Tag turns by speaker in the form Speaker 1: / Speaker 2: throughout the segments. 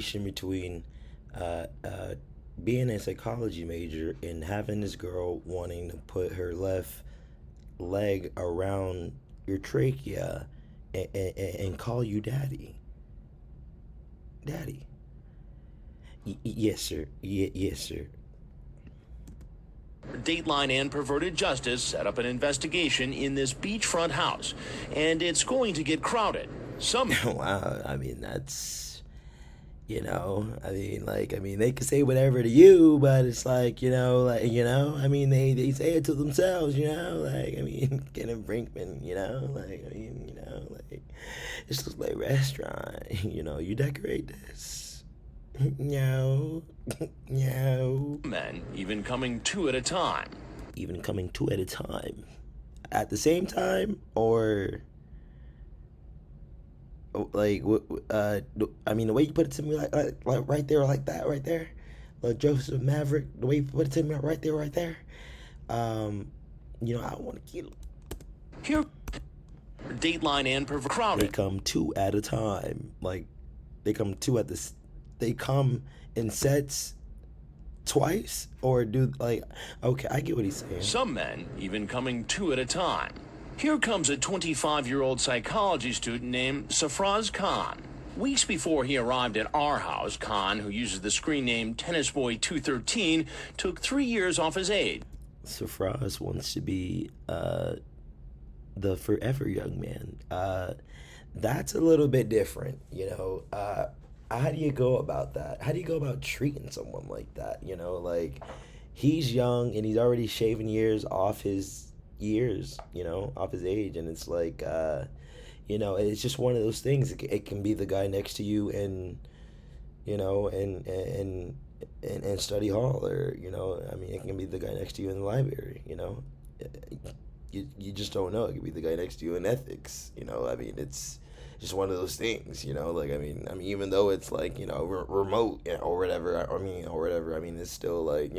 Speaker 1: correlation between being a psychology major and having this girl wanting to put her left leg around your trachea and call you daddy. Daddy. Yes, sir. Yes, sir.
Speaker 2: Dateline and Perverted Justice set up an investigation in this beachfront house, and it's going to get crowded.
Speaker 1: Wow, I mean, that's, they can say whatever to you, but it's like, they say it to themselves, Kenneth Brinkman, it's just like a restaurant, you decorate this. No. No.
Speaker 2: Men even coming two at a time.
Speaker 1: Even coming two at a time? At the same time? Or... like, the way you put it to me, like right there, like that, right there, like Joseph Maverick, the way you put it to me, right there, I want to kill him.
Speaker 2: Here, Dateline and crowded.
Speaker 1: They come two at a time, like, they come in sets twice, or okay, I get what he's saying.
Speaker 2: Some men even coming two at a time. Here comes a 25-year-old psychology student named Safraz Khan. Weeks before he arrived at our house, Khan, who uses the screen name TennisBoy213, took 3 years off his age.
Speaker 1: Safraz wants to be the forever young man. That's a little bit different, How do you go about that? How do you go about treating someone like that? He's young and he's already shaving years off his off his age, and it's like, it's just one of those things. It can be the guy next to you in, and study hall, or it can be the guy next to you in the library. You just don't know. It could be the guy next to you in ethics. It's just one of those things. Even though it's like remote or whatever. It's still like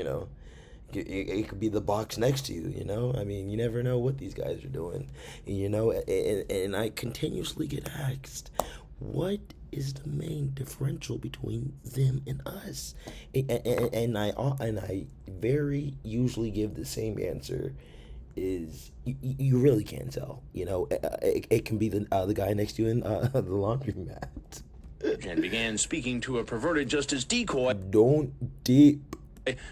Speaker 1: it could be the box next to you, you never know what these guys are doing, and I continuously get asked, what is the main differential between them and us? And I very usually give the same answer, is you really can't tell, it can be the guy next to you in the laundromat.
Speaker 2: And began speaking to a perverted justice decoy.
Speaker 1: Don't deep.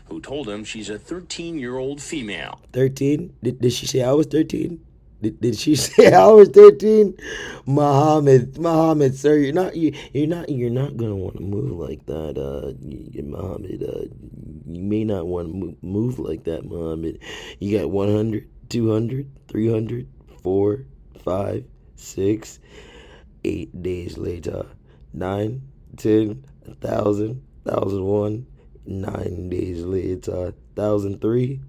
Speaker 2: Who told him she's a 13-year-old female.
Speaker 1: 13? Did she say I was 13? Did she say I was 13? Muhammad, sir, you're not gonna want to move like that, Muhammad. You may not want to move like that, Muhammad. You got 100, 200, 300, 4, 5, 6, 8 days later. 9, 10, 1,000, 1,001. 9 days later, 1,003.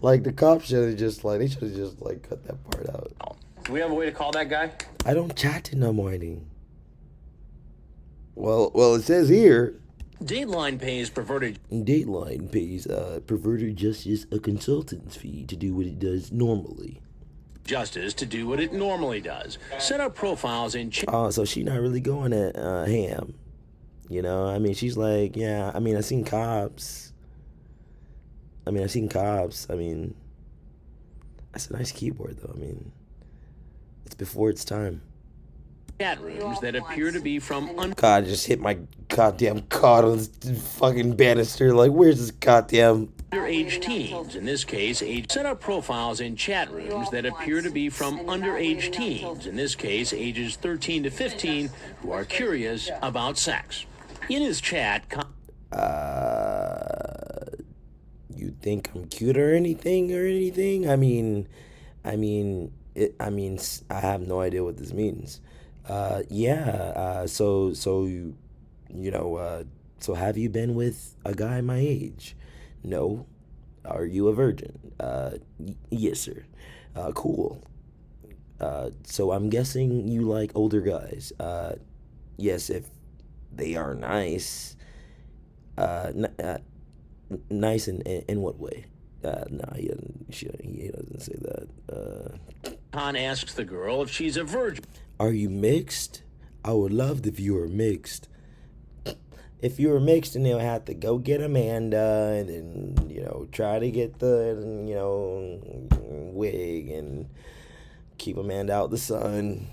Speaker 1: Like, the cops should have just cut that part out.
Speaker 2: Do we have a way to call that guy?
Speaker 1: I don't chat in the morning. Well, it says here.
Speaker 2: Dateline pays perverted
Speaker 1: justice a consultant's fee to do what it does normally.
Speaker 2: Justice to do what it normally does. Set up profiles in...
Speaker 1: so she's not really going at ham. She's like, yeah, I've seen cops. That's a nice keyboard, though. It's before its time.
Speaker 2: Chat rooms that appear to be from...
Speaker 1: God, I just hit my goddamn card on this fucking banister. Like, where's this goddamn...
Speaker 2: underage teens. In this case, set up profiles in chat rooms that appear to be from underage teens. In this case, ages 13 to 15, who are curious about sex. In his chat,
Speaker 1: you think I'm cute or anything? I have no idea what this means. So have you been with a guy my age? No. Are you a virgin? Yes, sir. Cool. So I'm guessing you like older guys. Yes, if they are nice. Nice in what way? No, he doesn't say that.
Speaker 2: Khan asks the girl if she's a virgin.
Speaker 1: Are you mixed? I would love if you were mixed. if you were mixed, then they'll have to go get Amanda and then, try to get the, wig and keep Amanda out the sun.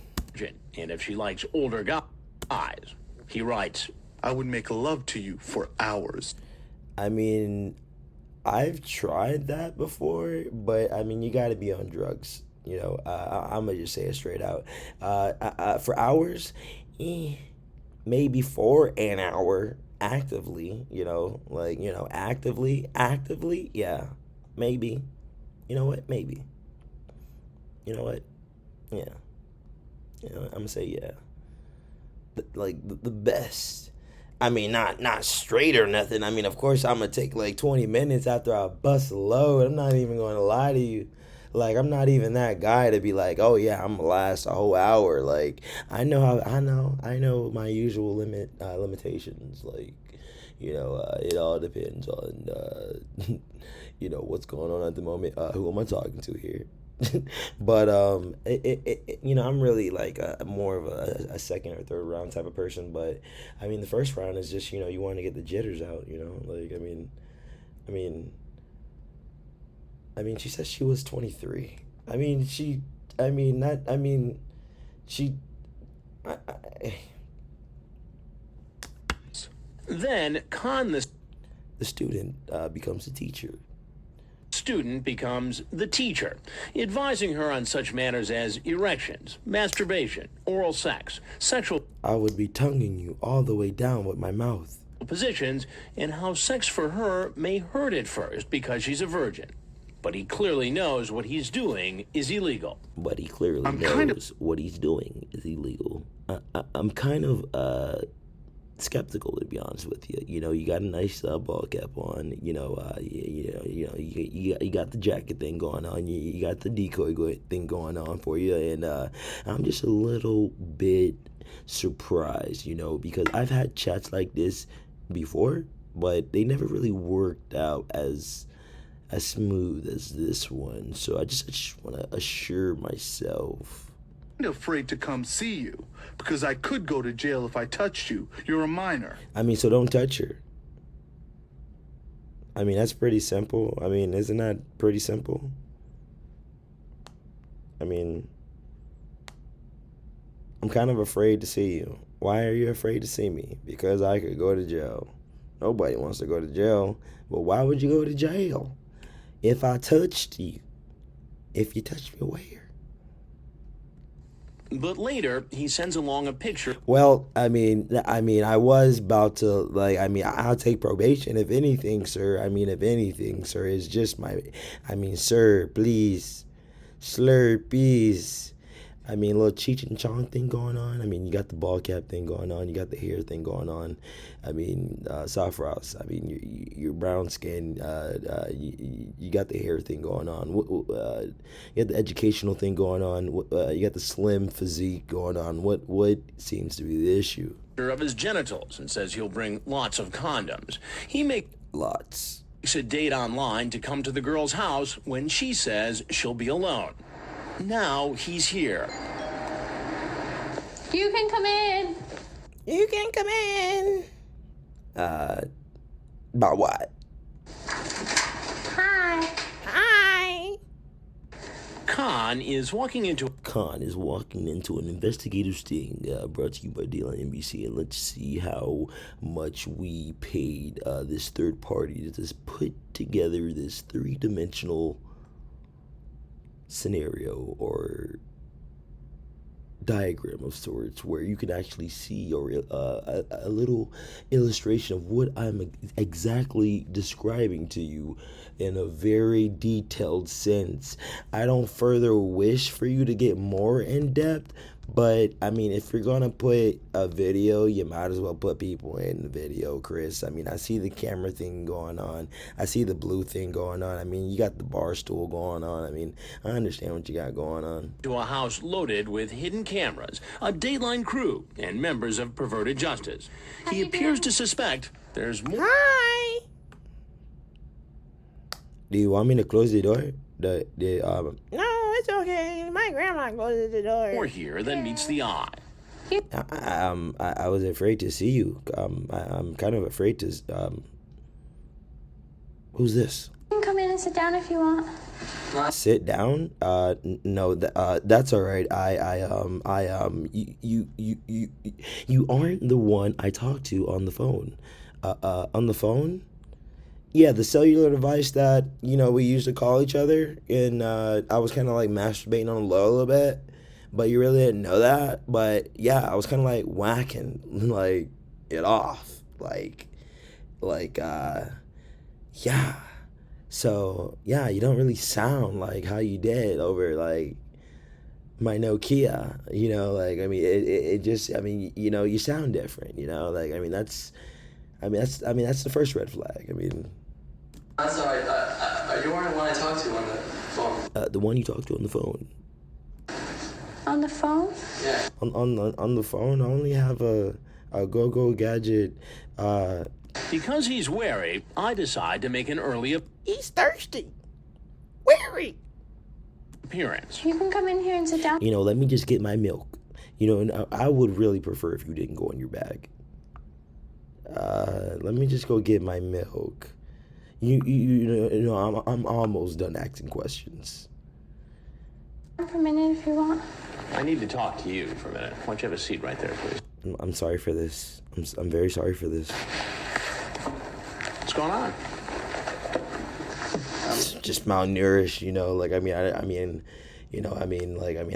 Speaker 2: And if she likes older guys, he writes,
Speaker 3: I would make love to you for hours.
Speaker 1: I mean, I've tried that before, but I mean, you got to be on drugs. I'm gonna just say it straight out. For hours, maybe for an hour actively. Actively, yeah, maybe. You know what? Maybe. You know what? Yeah. I'm gonna say yeah. The best. I mean, not straight or nothing. I mean, of course, I'm gonna take like 20 minutes after I bust a load. I'm not even gonna lie to you. Like, I'm not even that guy to be like, oh yeah, I'm gonna last a whole hour. Like, I know my usual limitations. Like, it all depends on what's going on at the moment. Who am I talking to here? But I'm really like more of a second or third round type of person. But I mean, the first round is just you want to get the jitters out. Like I mean, she says she was 23.
Speaker 2: Then Khan,
Speaker 1: The student becomes a teacher.
Speaker 2: student, becomes the teacher, advising her on such matters as erections, masturbation, oral sex, sexual
Speaker 1: I would be tonguing you all the way down with my mouth.
Speaker 2: positions, and how sex for her may hurt at first because she's a virgin. But he clearly knows what he's doing is illegal.
Speaker 1: What he's doing is illegal. I'm kind of skeptical, to be honest with you. You got a nice ball cap on. You got the jacket thing going on. You got the decoy thing going on for you, and I'm just a little bit surprised. Because I've had chats like this before, but they never really worked out as smooth as this one. So I just want to assure myself.
Speaker 3: I'm afraid to come see you because I could go to jail if I touched you. You're a minor.
Speaker 1: I mean, so don't touch her. I mean, that's pretty simple. I mean, isn't that pretty simple? I mean, I'm kind of afraid to see you. Why are you afraid to see me? Because I could go to jail. Nobody wants to go to jail. But why would you go to jail? If I touched you. If you touched me, where?
Speaker 2: But later, he sends along a picture.
Speaker 1: Well, I mean, I was about to, I'll take probation, if anything, sir. If anything, sir, it's just sir, please, slurpees. Little Cheech and Chong thing going on. You got the ball cap thing going on. You got the hair thing going on. Safraz. Your brown skin. You got the hair thing going on. You got the educational thing going on. You got the slim physique going on. What seems to be the issue?
Speaker 2: Of his genitals and says he'll bring lots of condoms. He makes
Speaker 1: Lots.
Speaker 2: a date online to come to the girl's house when she says she'll be alone. Now he's here.
Speaker 4: You can come in.
Speaker 1: You can come in. About what?
Speaker 4: Hi.
Speaker 1: Hi.
Speaker 2: Khan is walking into
Speaker 1: an investigative sting brought to you by Deal on NBC, and let's see how much we paid this third party to just put together this three-dimensional scenario or diagram of sorts where you can actually see or a little illustration of what I'm exactly describing to you in a very detailed sense. I don't further wish for you to get more in depth, but if you're gonna put a video, you might as well put people in the video, Chris. I see the camera thing going on. I see the blue thing going on. You got the bar stool going on. I understand what you got going on.
Speaker 2: to a house loaded with hidden cameras, a Dateline crew, and members of Perverted Justice. He appears to suspect there's more.
Speaker 1: Hi. Do you want me to close the door? No, it's okay. My grandma closes the door.
Speaker 2: More here than meets the eye.
Speaker 1: I was afraid to see you. I'm kind of afraid to. Who's this?
Speaker 4: You can come in and sit down if you want.
Speaker 1: Sit down? No, that's all right. You aren't the one I talked to on the phone. On the phone? Yeah, the cellular device that, we used to call each other, and I was kind of like masturbating on the low a little bit, but you really didn't know that. But yeah, I was kind of like whacking like it off, yeah. So yeah, you don't really sound like how you did over like my Nokia. It just, you sound different. That's the first red flag.
Speaker 5: I'm sorry, you weren't the one I talked to on the phone.
Speaker 1: The one you talked to on the phone.
Speaker 4: On the phone?
Speaker 5: Yeah.
Speaker 1: On the phone, I only have a go-go gadget.
Speaker 2: Because he's wary, I decide to make an early
Speaker 1: He's thirsty. Wary.
Speaker 2: appearance.
Speaker 4: You can come in here and sit down.
Speaker 1: Let me just get my milk. And I would really prefer if you didn't go in your bag. Let me just go get my milk. I'm almost done asking questions.
Speaker 4: For a minute if you want.
Speaker 2: I need to talk to you for a minute. Why don't you have a seat right there, please?
Speaker 1: I'm sorry for this. I'm very sorry for this.
Speaker 2: What's going on?
Speaker 1: Just malnourished,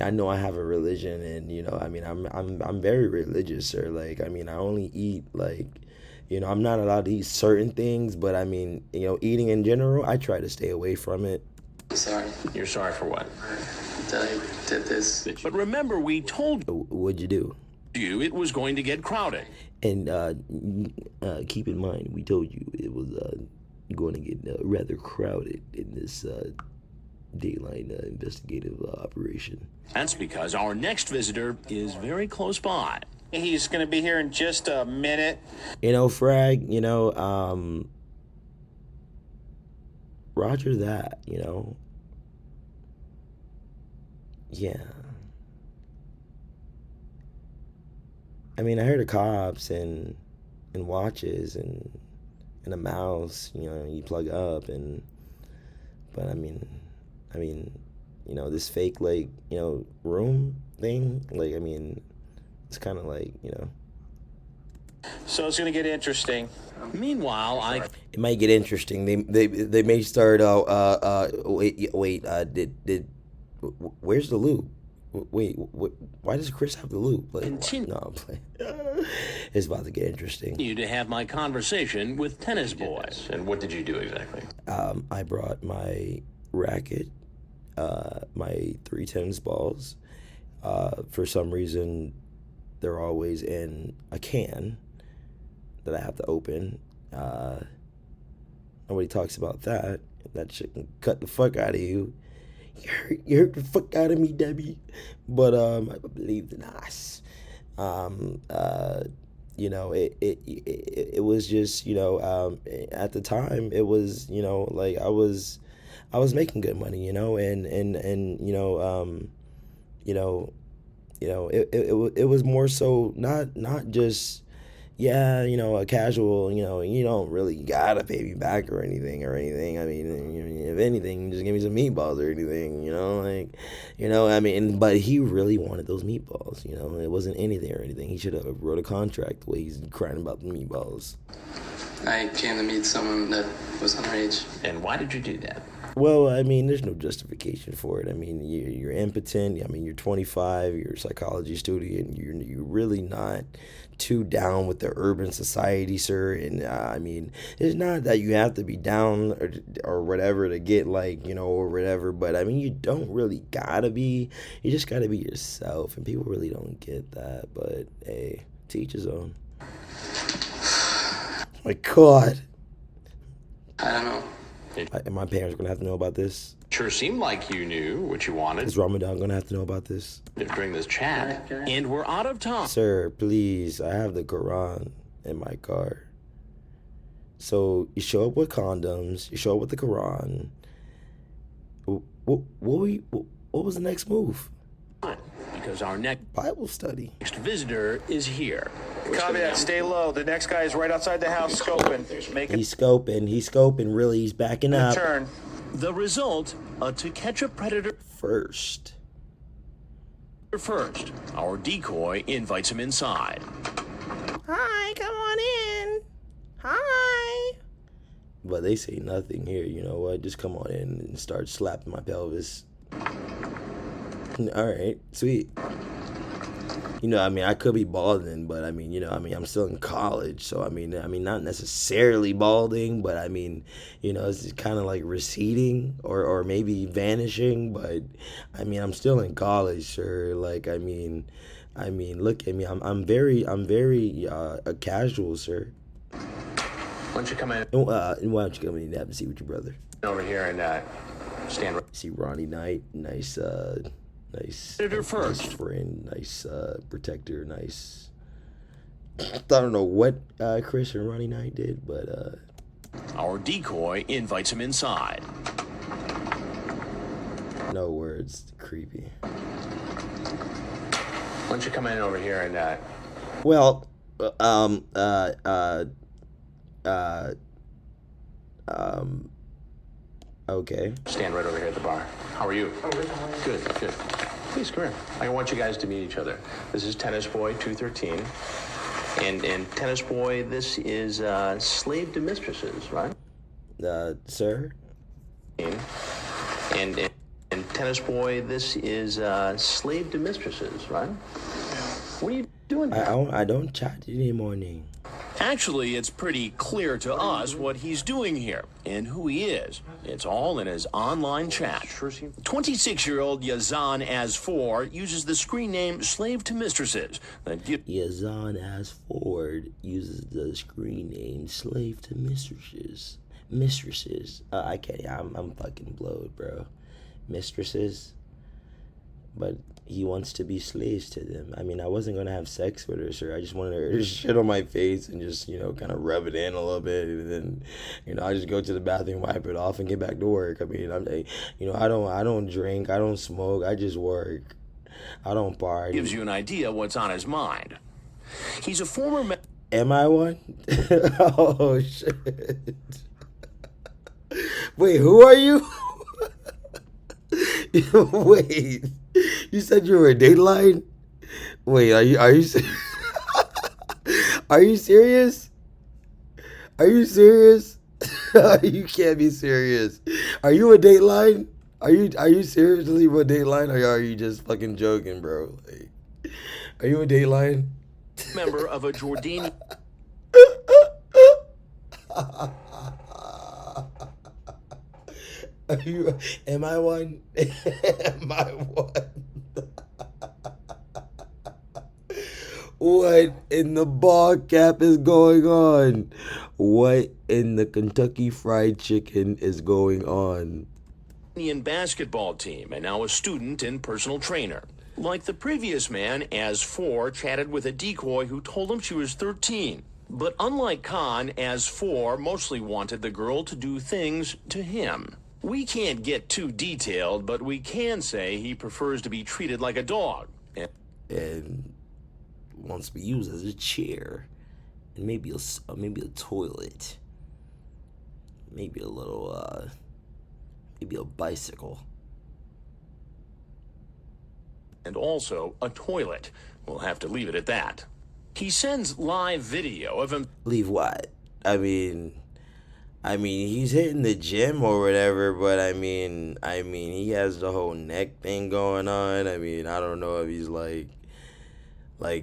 Speaker 1: I know I have a religion, and I'm very religious, sir. I only eat I'm not allowed to eat certain things, but eating in general, I try to stay away from it.
Speaker 5: I'm sorry.
Speaker 2: You're sorry for what?
Speaker 5: I did this.
Speaker 2: But remember, we told
Speaker 1: What'd you do?
Speaker 2: you it was going to get crowded.
Speaker 1: And keep in mind, we told you it was going to get rather crowded in this Dayline investigative operation.
Speaker 2: That's because our next visitor is very close by.
Speaker 6: He's going to be here in just a minute.
Speaker 1: Frag, Roger that, Yeah. I heard of cops and watches and a mouse, you plug up but this fake room thing, it's kind of
Speaker 6: So it's going to get interesting.
Speaker 2: Meanwhile,
Speaker 1: it might get interesting. They may start where's the loop? Wait, why does Chris have the loop?
Speaker 2: Continue.
Speaker 1: No, I'm playing. It's about to get interesting.
Speaker 2: you to have my conversation with tennis boys.
Speaker 5: And what did you do exactly?
Speaker 1: I brought my racket, my 3 tennis balls. For some reason, they're always in a can that I have to open. Nobody talks about that. That shit can cut the fuck out of you. You hurt the fuck out of me, Debbie. But I believe in us. It was just, at the time it was, I was making good money, it was more so not just a casual, you don't really gotta pay me back or anything. If anything, just give me some meatballs or anything, but he really wanted those meatballs, it wasn't anything or anything. He should have wrote a contract the way he's crying about the meatballs.
Speaker 5: I came to meet someone that was underage.
Speaker 2: And why did you do that?
Speaker 1: Well, there's no justification for it. You're impotent. You're 25. You're a psychology student. You're really not too down with the urban society, sir. And it's not that you have to be down or whatever to get or whatever. But you don't really gotta be. You just gotta be yourself. And people really don't get that. But hey, to each his own. My God.
Speaker 5: I don't know.
Speaker 1: My parents are gonna have to know about this.
Speaker 2: Sure seemed like you knew what you wanted
Speaker 1: Is Ramadan gonna have to know about this?
Speaker 2: during this chat. And we're out of time.
Speaker 1: Sir, please, I have the Quran in my car. So you show up with condoms, you show up with the Quran. What was the next move?
Speaker 2: Because because our
Speaker 1: Bible study.
Speaker 2: next visitor is here.
Speaker 6: Copy that. Stay low. The next guy is right outside the house scoping. Make
Speaker 1: He's scoping, really, he's backing
Speaker 6: a
Speaker 1: up.
Speaker 6: turn.
Speaker 2: The result, to catch a predator
Speaker 1: First.
Speaker 2: first, our decoy invites him inside.
Speaker 1: Hi, come on in. Hi. But they say nothing here, you know what? Just come on in and start slapping my pelvis. Alright, sweet. You know, I mean, I could be balding, but I mean, you know, I mean, I'm still in college, so I mean, not necessarily balding, but I mean, you know, it's kind of like receding or maybe vanishing, but I mean, I'm still in college, sir. Like, I mean, look at me, I'm very a casual, sir.
Speaker 2: Why don't you come in
Speaker 1: Why don't you come in and have a seat with your brother?
Speaker 2: over here and stand right
Speaker 1: See Ronnie Knight, nice
Speaker 2: Predator first.
Speaker 1: nice friend, nice protector, nice. I don't know what Chris and Ronnie Knight did, but
Speaker 2: Our decoy invites him inside.
Speaker 1: no words, creepy.
Speaker 2: Why don't you come in over here and
Speaker 1: Well, okay.
Speaker 2: stand right over here at the bar. How are you? Good, good. Please come here. I want you guys to meet each other. This is Tennis Boy 213. And Tennis Boy, this is Slave to Mistresses, right?
Speaker 1: Sir?
Speaker 2: And Tennis Boy, this is Slave to Mistresses, right? What are you doing here?
Speaker 1: I don't chat any morning.
Speaker 2: Actually, it's pretty clear to us what he's doing here and who he is. It's all in his online chat. 26-year-old Yazan As4 uses the screen name Slave to Mistresses. That gives
Speaker 1: Yazan As4 uses the screen name Slave to Mistresses. Mistresses. I can't. I'm fucking blowed, bro. Mistresses. But he wants to be slaves to them. I mean, I wasn't going to have sex with her, sir. I just wanted her to shit on my face and just, you know, kind of rub it in a little bit. And then, you know, I just go to the bathroom, wipe it off, and get back to work. I mean, I don't drink. I don't smoke. I just work. I don't party.
Speaker 2: gives you an idea what's on his mind. He's a former
Speaker 1: Am I one? Oh, shit. Wait, who are you? Wait, you said you were a Dateline? Wait, are you are you serious? Are you serious? You can't be serious. Are you a Dateline? Are you seriously a Dateline, or are you just fucking joking, bro? Like, are you a Dateline?
Speaker 2: member of a Jordanian
Speaker 1: Am I one? Am I one? What in the ball cap is going on? What in the Kentucky Fried Chicken is going on?
Speaker 2: basketball team and now a student and personal trainer. Like the previous man, As4 chatted with a decoy who told him she was 13. But unlike Khan, As4 mostly wanted the girl to do things to him. We can't get too detailed, but we can say he prefers to be treated like a dog.
Speaker 1: And wants to be used as a chair, and maybe a toilet, maybe a little maybe a bicycle,
Speaker 2: And also a toilet. We'll have to leave it at that. He sends live video of him
Speaker 1: leave what? I mean he's hitting the gym or whatever, but I mean he has the whole neck thing going on. I mean, I don't know if he's like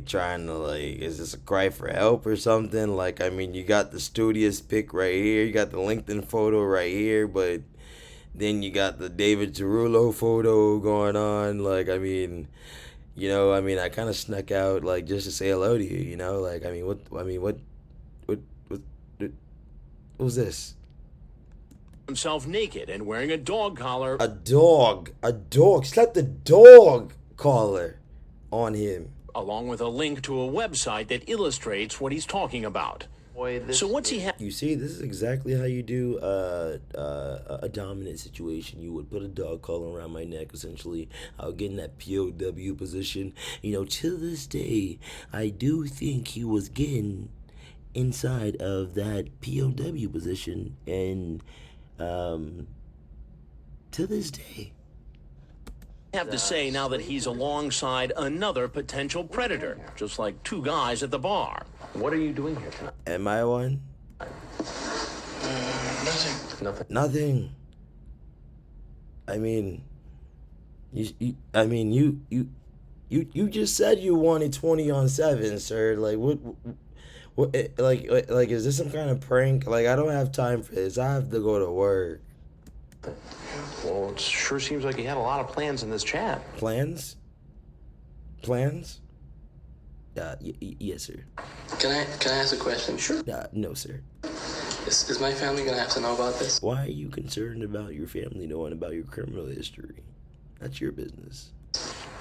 Speaker 1: trying to, like, is this a cry for help or something? Like, I mean, you got the studious pic right here, you got the LinkedIn photo right here, but then you got the David Cerullo photo going on. Like, I mean, you know, I kind of snuck out, like, just to say hello to you, you know? Like, what was this?
Speaker 2: himself naked and wearing a dog collar.
Speaker 1: A dog. Slap the dog collar on him.
Speaker 2: Along with a link to a website that illustrates what he's talking about. So what's he
Speaker 1: You see, this is exactly how you do a dominant situation. You would put a dog collar around my neck, essentially. I'll get in that POW position. You know, to this day, I do think he was getting inside of that POW position, and to this day.
Speaker 2: have to say now that he's alongside another potential predator, just like two guys at the bar?
Speaker 7: What are you doing here tonight?
Speaker 1: Am I one?
Speaker 5: Nothing.
Speaker 1: Nothing. I mean, you just said you wanted 20 on 7, sir. Like, what, like, is this some kind of prank? Like, I don't have time for this. I have to go to work.
Speaker 7: Well, it sure seems like he had a lot of plans in this chat.
Speaker 1: Plans? Plans? Yes, sir.
Speaker 5: Can I ask a question? Sure.
Speaker 1: No, sir.
Speaker 5: Is my family gonna have to know about this?
Speaker 1: Why are you concerned about your family knowing about your criminal history? That's your business.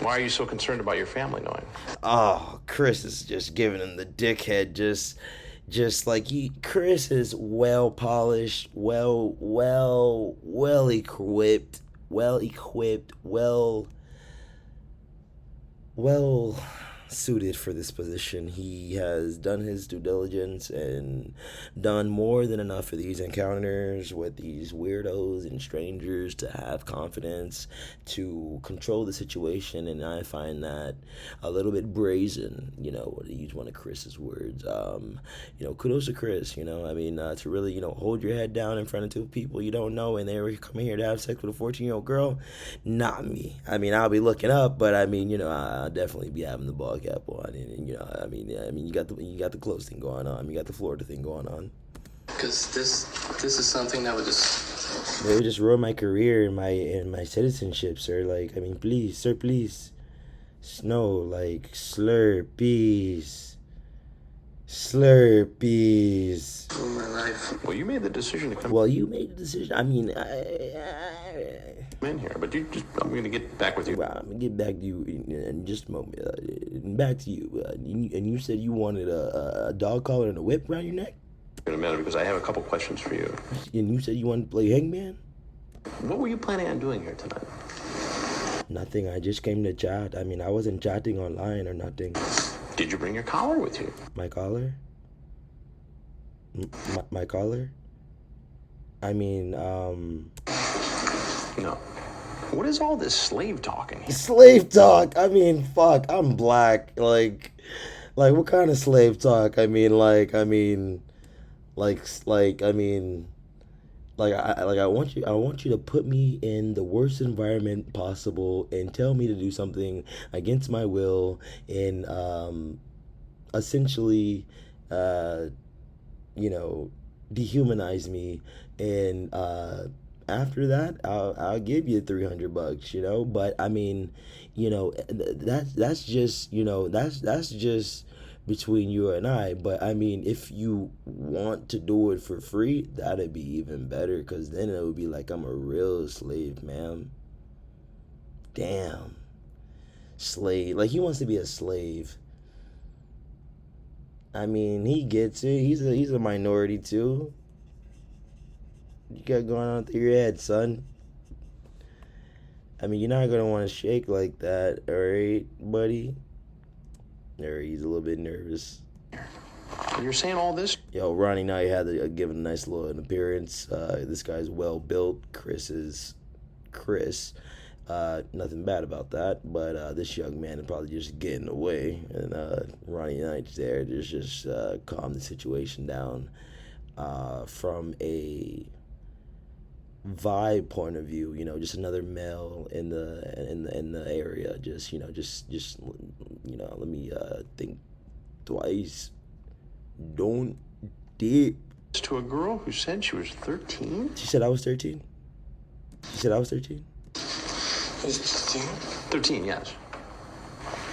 Speaker 7: Why are you so concerned about your family knowing?
Speaker 1: Oh, Chris is just giving him the dickhead. Just like Chris is well polished, well equipped, well suited for this position. He has done his due diligence and done more than enough for these encounters with these weirdos and strangers to have confidence to control the situation, and I find that a little bit brazen, you know, to use one of Chris's words. You know, kudos to Chris, you know, I mean, to really, you know, hold your head down in front of two people you don't know and they were coming here to have sex with a 14-year-old girl. Not me. I mean, I'll be looking up, but I mean, you know, I'll definitely be having the ball cap on, and you know, I mean, you got the clothes thing going on, you got the Florida thing going on.
Speaker 5: Because this is something that would just...
Speaker 1: They would just ruin my career and my citizenship, sir. Like, I mean, please, sir, please. Snow, like, Slurpees. Slurpees.
Speaker 5: All my life.
Speaker 7: Well, you made the decision to come
Speaker 1: Well, you made the decision. I mean,
Speaker 7: in here, but I'm going to get back with you.
Speaker 1: well, I'm gonna get back to you in just a moment. Back to you. And you said you wanted a dog collar and a whip around your neck?
Speaker 7: In a minute, because I have a couple questions for you.
Speaker 1: And you said you wanted to play hangman?
Speaker 7: What were you planning on doing here tonight?
Speaker 1: Nothing. I just came to chat. I mean, I wasn't chatting online or nothing.
Speaker 7: Did you bring your collar with you?
Speaker 1: My collar? My collar? I mean,
Speaker 7: No. What is all this slave talking?
Speaker 1: slave talk. I mean, fuck. I'm black. Like, what kind of slave talk? I mean, I want you to put me in the worst environment possible and tell me to do something against my will and essentially you know, dehumanize me, and after that I'll give you $300, you know. But I mean, you know, that's just, you know, that's just between you and I. But I mean, if you want to do it for free, that'd be even better, because then it would be like I'm a real slave, man. Damn. Slave. Like, he wants to be a slave. I mean, he gets it. He's a minority too. You got going on through your head, son. I mean, you're not gonna want to shake like that, all right, buddy? Or he's a little bit nervous.
Speaker 7: You're saying all this?
Speaker 1: Yo, Ronnie, now you had to give him a nice little appearance. This guy's well built. Chris. Nothing bad about that, but this young man is probably just getting in the way, and Ronnie Knight's there to just calm the situation down from a vibe point of view. You know, just another male in the area. Just you know, let me think twice. Don't dip.
Speaker 7: To a girl who said she was 13?
Speaker 1: She said I was 13. She said I was 13.
Speaker 7: 13, yes.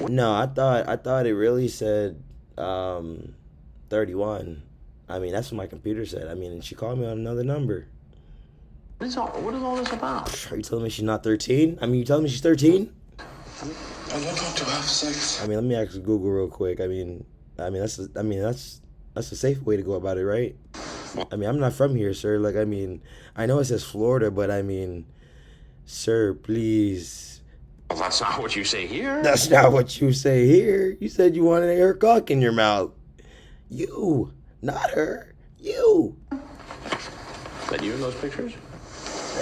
Speaker 1: No, I thought it really said 31. I mean, that's what my computer said. I mean, and she called me on another number.
Speaker 7: What is all this about?
Speaker 1: Are you telling me she's not 13? I mean, you telling me she's 13?
Speaker 5: I'm not going to have sex.
Speaker 1: I mean, let me actually Google real quick. I mean that's That's a safe way to go about it, right? I mean, I'm not from here, sir. Like, I mean, I know it says Florida, but I mean, sir, please.
Speaker 7: Well, that's not what you say here.
Speaker 1: That's not what you say here. You said you wanted her cock in your mouth. You, not her. You.
Speaker 7: Is that you in those pictures?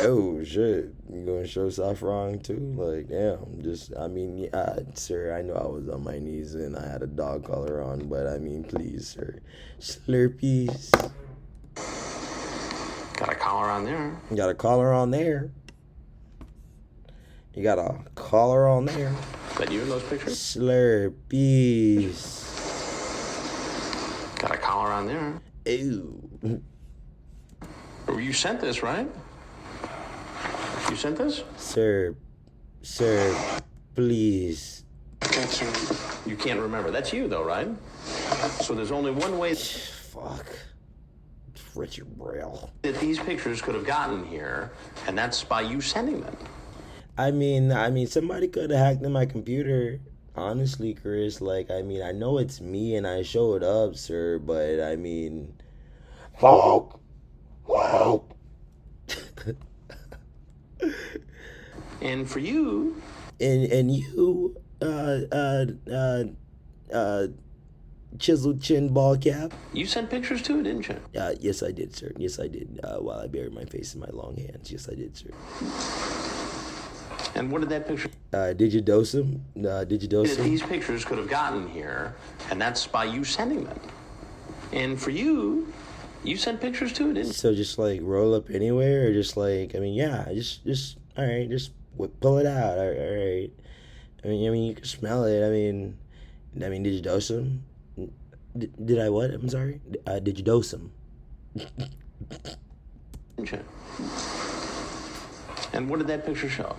Speaker 1: Oh, shit. You gonna show Safraz too? Like, damn. I mean, yeah, sir, I know I was on my knees and I had a dog collar on, but I mean, please, sir. Slurpees.
Speaker 7: Got a collar on there.
Speaker 1: You got a collar on there. You got a collar on there.
Speaker 7: Is that you in those pictures?
Speaker 1: Slurpees.
Speaker 7: Got a collar on there.
Speaker 1: Ew.
Speaker 7: You sent this, right? You sent this?
Speaker 1: Sir, please.
Speaker 7: You can't remember. That's you, though, right? So there's only one way
Speaker 1: Fuck. It's Richard Braille.
Speaker 7: that these pictures could have gotten here, and that's by you sending them.
Speaker 1: I mean, somebody could have hacked in my computer. Honestly, Chris, like, I mean, I know it's me and I showed up, sir, but I mean, fuck. Wow.
Speaker 7: And for you,
Speaker 1: And you, chiseled chin, ball cap.
Speaker 7: you sent pictures too, didn't you?
Speaker 1: Yes, I did, sir. Yes, I did. While I buried my face in my long hands. Yes, I did, sir.
Speaker 7: And what did that picture?
Speaker 1: Did you dose him? Did you dose him?
Speaker 7: These pictures could have gotten here, and that's by you sending them. And for you, you sent pictures too, didn't you?
Speaker 1: So just like roll up anywhere, or just like, I mean, yeah, just all right, just pull it out. All right. I mean, you can smell it. I mean, did you dose him? Did I what? I'm sorry. Did you dose him?
Speaker 7: Didn't you? And what did that picture show?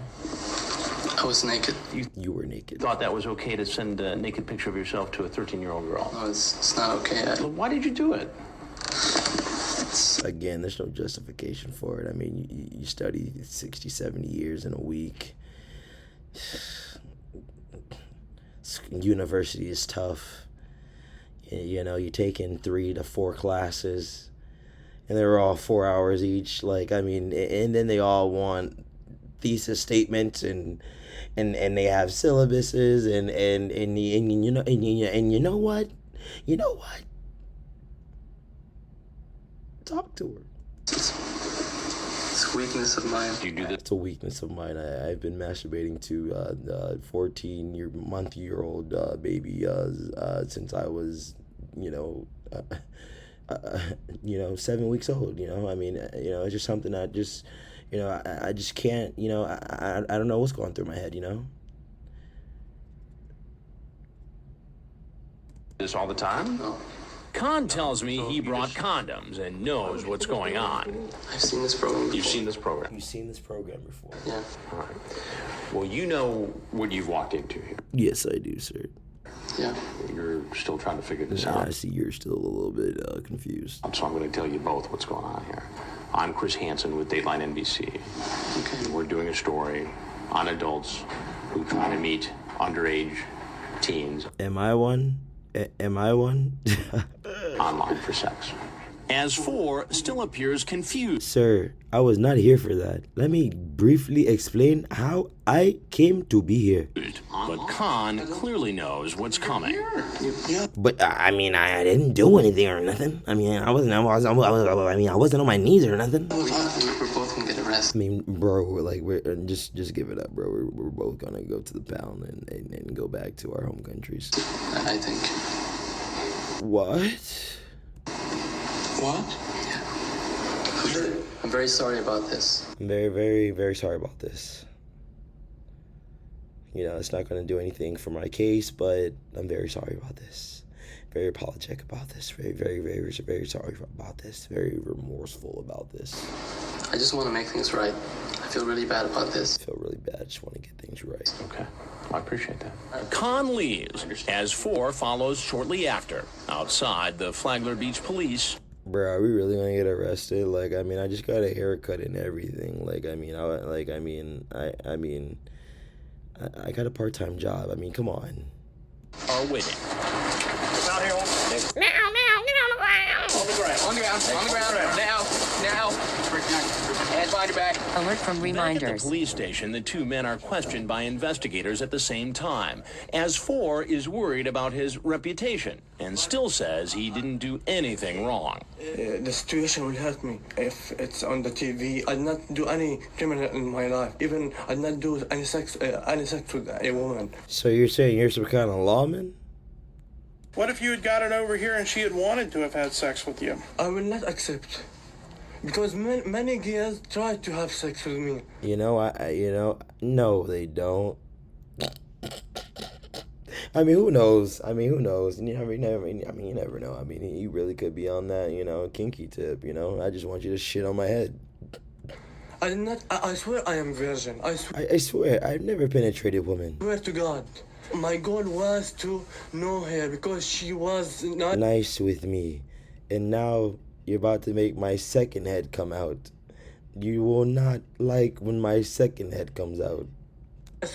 Speaker 5: I was naked.
Speaker 1: You were naked.
Speaker 7: Thought that was okay to send a naked picture of yourself to a 13-year-old girl.
Speaker 5: No, it's not okay.
Speaker 7: Well, why did you do it?
Speaker 1: Again, there's no justification for it. I mean, you study 60, 70 years in a week. University is tough. You know, you're taking 3 to 4 classes, and they're all 4 hours each. Like, I mean, and then they all want thesis statements, and they have syllabuses, and you know what? Talk to her.
Speaker 5: It's a weakness of mine.
Speaker 7: You do this.
Speaker 1: It's a weakness of mine. I've been masturbating to 14-month-old baby since I was, 7 weeks old. I mean, it's just something I just, I just can't. I don't know what's going through my head.
Speaker 7: This all the time?
Speaker 5: No.
Speaker 2: Khan tells me he brought condoms and knows what's going on.
Speaker 5: I've seen this program before.
Speaker 7: You've seen this program?
Speaker 1: You've seen this program before.
Speaker 5: Yeah.
Speaker 7: All right. Well, you know what you've walked into here.
Speaker 1: Yes, I do, sir.
Speaker 5: Yeah.
Speaker 7: You're still trying to figure this
Speaker 1: I
Speaker 7: out.
Speaker 1: see you're still a little bit confused.
Speaker 7: So I'm going to tell you both what's going on here. I'm Chris Hansen with Dateline NBC.
Speaker 5: Okay.
Speaker 7: We're doing a story on adults who try to meet underage teens
Speaker 1: Am I one? Am I one?
Speaker 7: online for sex.
Speaker 2: As 4 still appears confused.
Speaker 1: Sir, I was not here for that. Let me briefly explain how I came to be here.
Speaker 2: But Khan clearly knows what's coming.
Speaker 1: But I mean, I didn't do anything or nothing. I mean, I wasn't on my knees or nothing.
Speaker 5: We're both gonna get
Speaker 1: I
Speaker 5: arrested.
Speaker 1: mean, bro, we're just give it up, bro. We're both gonna go to the pound and go back to our home countries.
Speaker 5: I think.
Speaker 1: What?
Speaker 5: What? Yeah. I'm very sorry about this.
Speaker 1: I'm very, very, very sorry about this. It's not going to do anything for my case, but I'm very sorry about this. Very apologetic about this. Very, very, very, very sorry about this. Very remorseful about this.
Speaker 5: I just want to make things right. I feel really bad about this.
Speaker 1: I feel really bad. I just want to get things right.
Speaker 7: Okay. I appreciate that.
Speaker 2: Khan leaves as 4 follows shortly after. Outside, the Flagler Beach police.
Speaker 1: Bro, are we really gonna get arrested? Like, I mean, I just got a haircut and everything. Like, I mean, I got a part-time job. I mean, come on.
Speaker 2: Are waiting.
Speaker 6: Out here, On the ground.
Speaker 5: On the ground. On the ground. Now. Hands behind your back.
Speaker 8: Alert from
Speaker 2: Back at the
Speaker 8: reminders.
Speaker 2: police station, the two men are questioned by investigators at the same time, as Four is worried about his reputation and still says he didn't do anything wrong.
Speaker 9: The situation will hurt me if it's on the TV. I'd not do any criminal in my life. Even I'd not do any sex with a woman.
Speaker 1: So you're saying you're some kind of lawman?
Speaker 6: What if you had gotten over here and she had wanted to have had sex with you?
Speaker 9: I will not accept. Because many girls try to have sex with me.
Speaker 1: No, they don't. I mean, who knows? You never know. I mean, you really could be on that, kinky tip, I just want you to shit on my head.
Speaker 9: I swear I am virgin.
Speaker 1: I swear, I've never penetrated a woman.
Speaker 9: Swear to God. My goal was to know her because she was not
Speaker 1: nice with me. And now you're about to make my second head come out. You will not like when my second head comes out.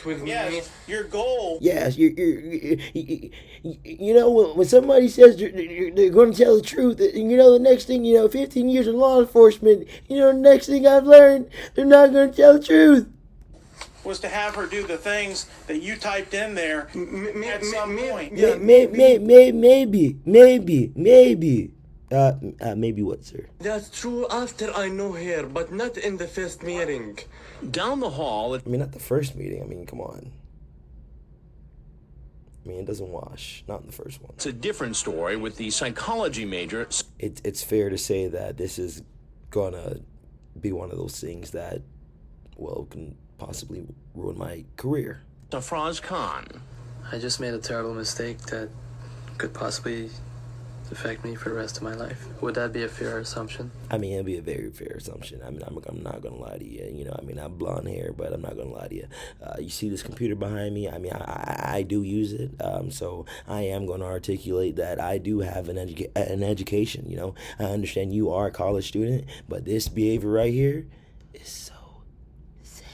Speaker 9: with me.
Speaker 6: Yes, your goal.
Speaker 1: Yes, when somebody says they're going to tell the truth, the next thing, 15 years in law enforcement, the next thing I've learned, they're not going to tell the truth.
Speaker 6: Was to have her do the things that you typed in there at some point.
Speaker 1: Yeah, maybe. Maybe what, sir?
Speaker 9: That's true after I know her, but not in the first meeting.
Speaker 2: Down the hall,
Speaker 1: I mean, not the first meeting. Come on. It doesn't wash. Not in the first one.
Speaker 2: it's a different story with the psychology major.
Speaker 1: It's fair to say that this is gonna be one of those things that, can possibly ruin my career.
Speaker 2: Safraz Khan.
Speaker 5: I just made a terrible mistake that could possibly affect me for the rest of my life. Would that be a fair assumption?
Speaker 1: It'd be a very fair assumption. I'm not gonna lie to you. I have blonde hair, but I'm not gonna lie to you. You see this computer behind me? I do use it. So I am gonna articulate that I do have an education. I understand you are a college student, but this behavior right here is so sick.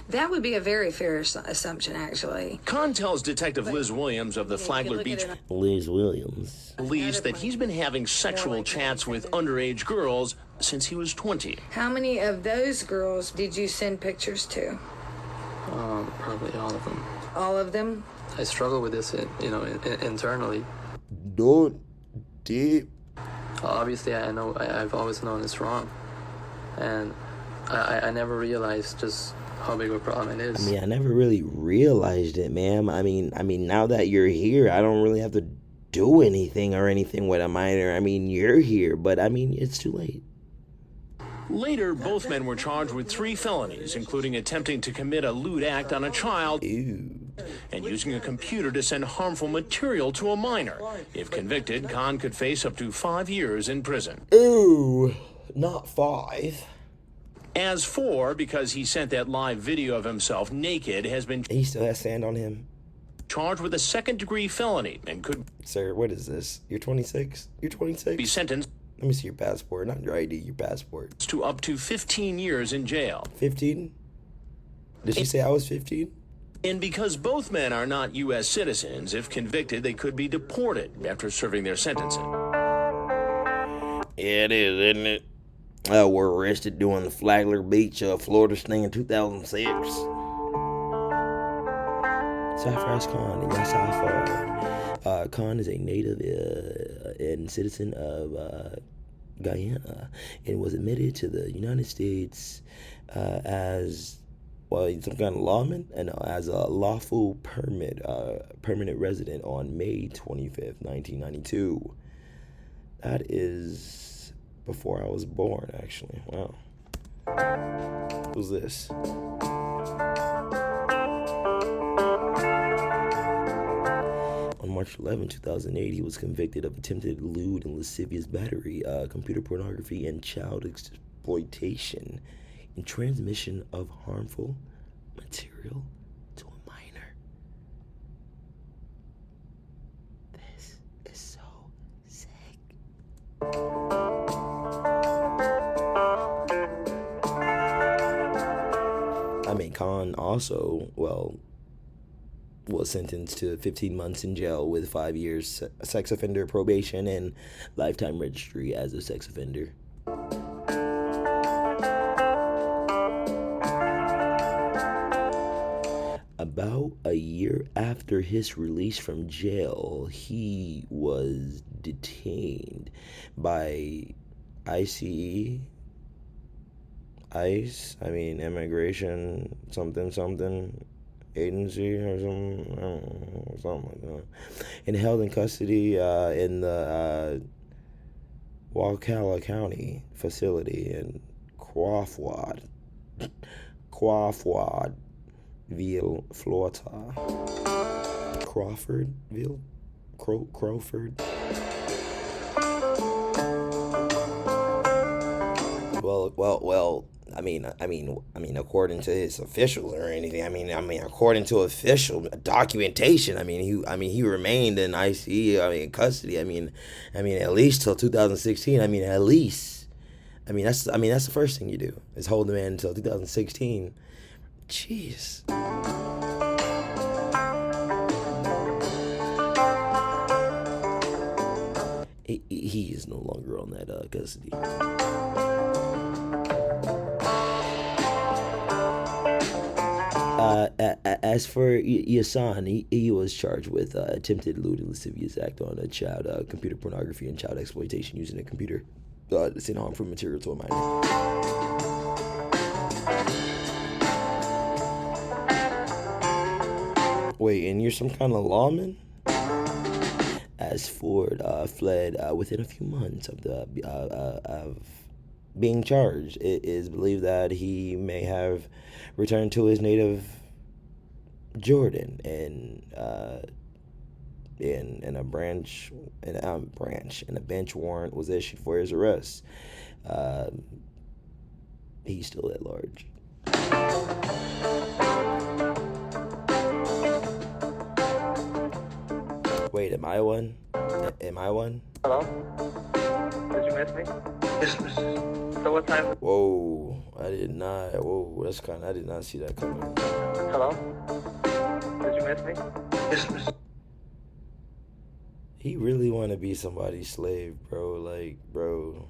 Speaker 10: That would be a very fair assumption, actually.
Speaker 2: Khan tells Detective Liz Williams of the Flagler Beach
Speaker 1: Liz Williams.
Speaker 2: Police that he's been having sexual chats with underage girls since he was 20.
Speaker 10: How many of those girls did you send pictures to?
Speaker 5: Probably all of them.
Speaker 10: All of them?
Speaker 5: I struggle with this, internally.
Speaker 1: Don't deep.
Speaker 5: Obviously, I've always known it's wrong. And I never realized just how big of a problem it is.
Speaker 1: I never really realized it, ma'am. Now that you're here, I don't really have to do anything with a minor. You're here, but it's too late.
Speaker 2: Later, both men were charged with 3 felonies, including attempting to commit a lewd act on a child
Speaker 1: Ew.
Speaker 2: and using a computer to send harmful material to a minor. If convicted, Khan could face up to 5 years in prison.
Speaker 1: Ooh, not 5.
Speaker 2: As for, because he sent that live video of himself naked, has been
Speaker 1: He still has sand on him.
Speaker 2: charged with a second-degree felony and could
Speaker 1: Sir, what is this? You're 26? You're 26?
Speaker 2: be sentenced
Speaker 1: Let me see your passport. Not your ID, your passport.
Speaker 2: to up to 15 years in jail.
Speaker 1: 15? Did she say I was 15?
Speaker 2: And because both men are not U.S. citizens, if convicted, they could be deported after serving their sentencing.
Speaker 1: Yeah, it is, isn't it? Were arrested during the Flagler Beach, Florida sting in 2006. Safraz Khan, yes, Khan is a native and citizen of Guyana and was admitted to the United States as some kind of lawman and as a lawful permanent resident on May 25th, 1992. That is before I was born, actually. Wow. What was this? On March 11, 2008, he was convicted of attempted lewd and lascivious battery, computer pornography, and child exploitation and transmission of harmful material to a minor. This is so sick. Khan also, was sentenced to 15 months in jail with 5 years sex offender probation and lifetime registry as a sex offender. About a year after his release from jail, he was detained by ICE, Immigration something agency or something like that, and held in custody in the Waukalla County facility in Crawfordville, Florida. Crawfordville? Crowford? Well. I mean, according to his officials or anything. According to official documentation. He remained in ICE. In custody. At least till 2016. At least. That's the first thing you do is hold the man until 2016. Jeez. He is no longer on that custody. As for Yasan, he was charged with attempted lewd and lascivious act on a child, computer pornography and child exploitation using a computer to send harmful material to a minor. Wait, and you're some kind of lawman? As Ford fled within a few months of being charged, it is believed that he may have returned to his native Jordan, and a bench warrant was issued for his arrest. He's still at large. Wait, am I one?
Speaker 5: Hello? Did you miss me?
Speaker 9: Yes, miss.
Speaker 5: So what time?
Speaker 1: Whoa, I did not see that coming.
Speaker 5: Hello? Did you miss me?
Speaker 9: Yes, miss.
Speaker 1: He really want to be somebody's slave, bro. Like, bro.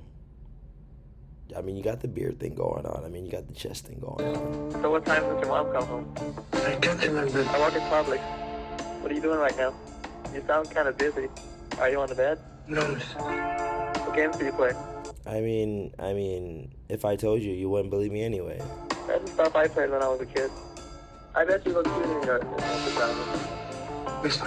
Speaker 1: You got the beard thing going on. You got the chest thing going on.
Speaker 5: So what time did your mom come home?
Speaker 9: I can't remember.
Speaker 5: I work in public. What are you doing right now? You sound kind of busy. Are you on the bed?
Speaker 9: No, miss.
Speaker 5: What games do you play?
Speaker 1: If I told you, you wouldn't believe me anyway.
Speaker 5: That's the stuff I played when I was a kid. I bet you look cute in your pajamas.
Speaker 9: Miss,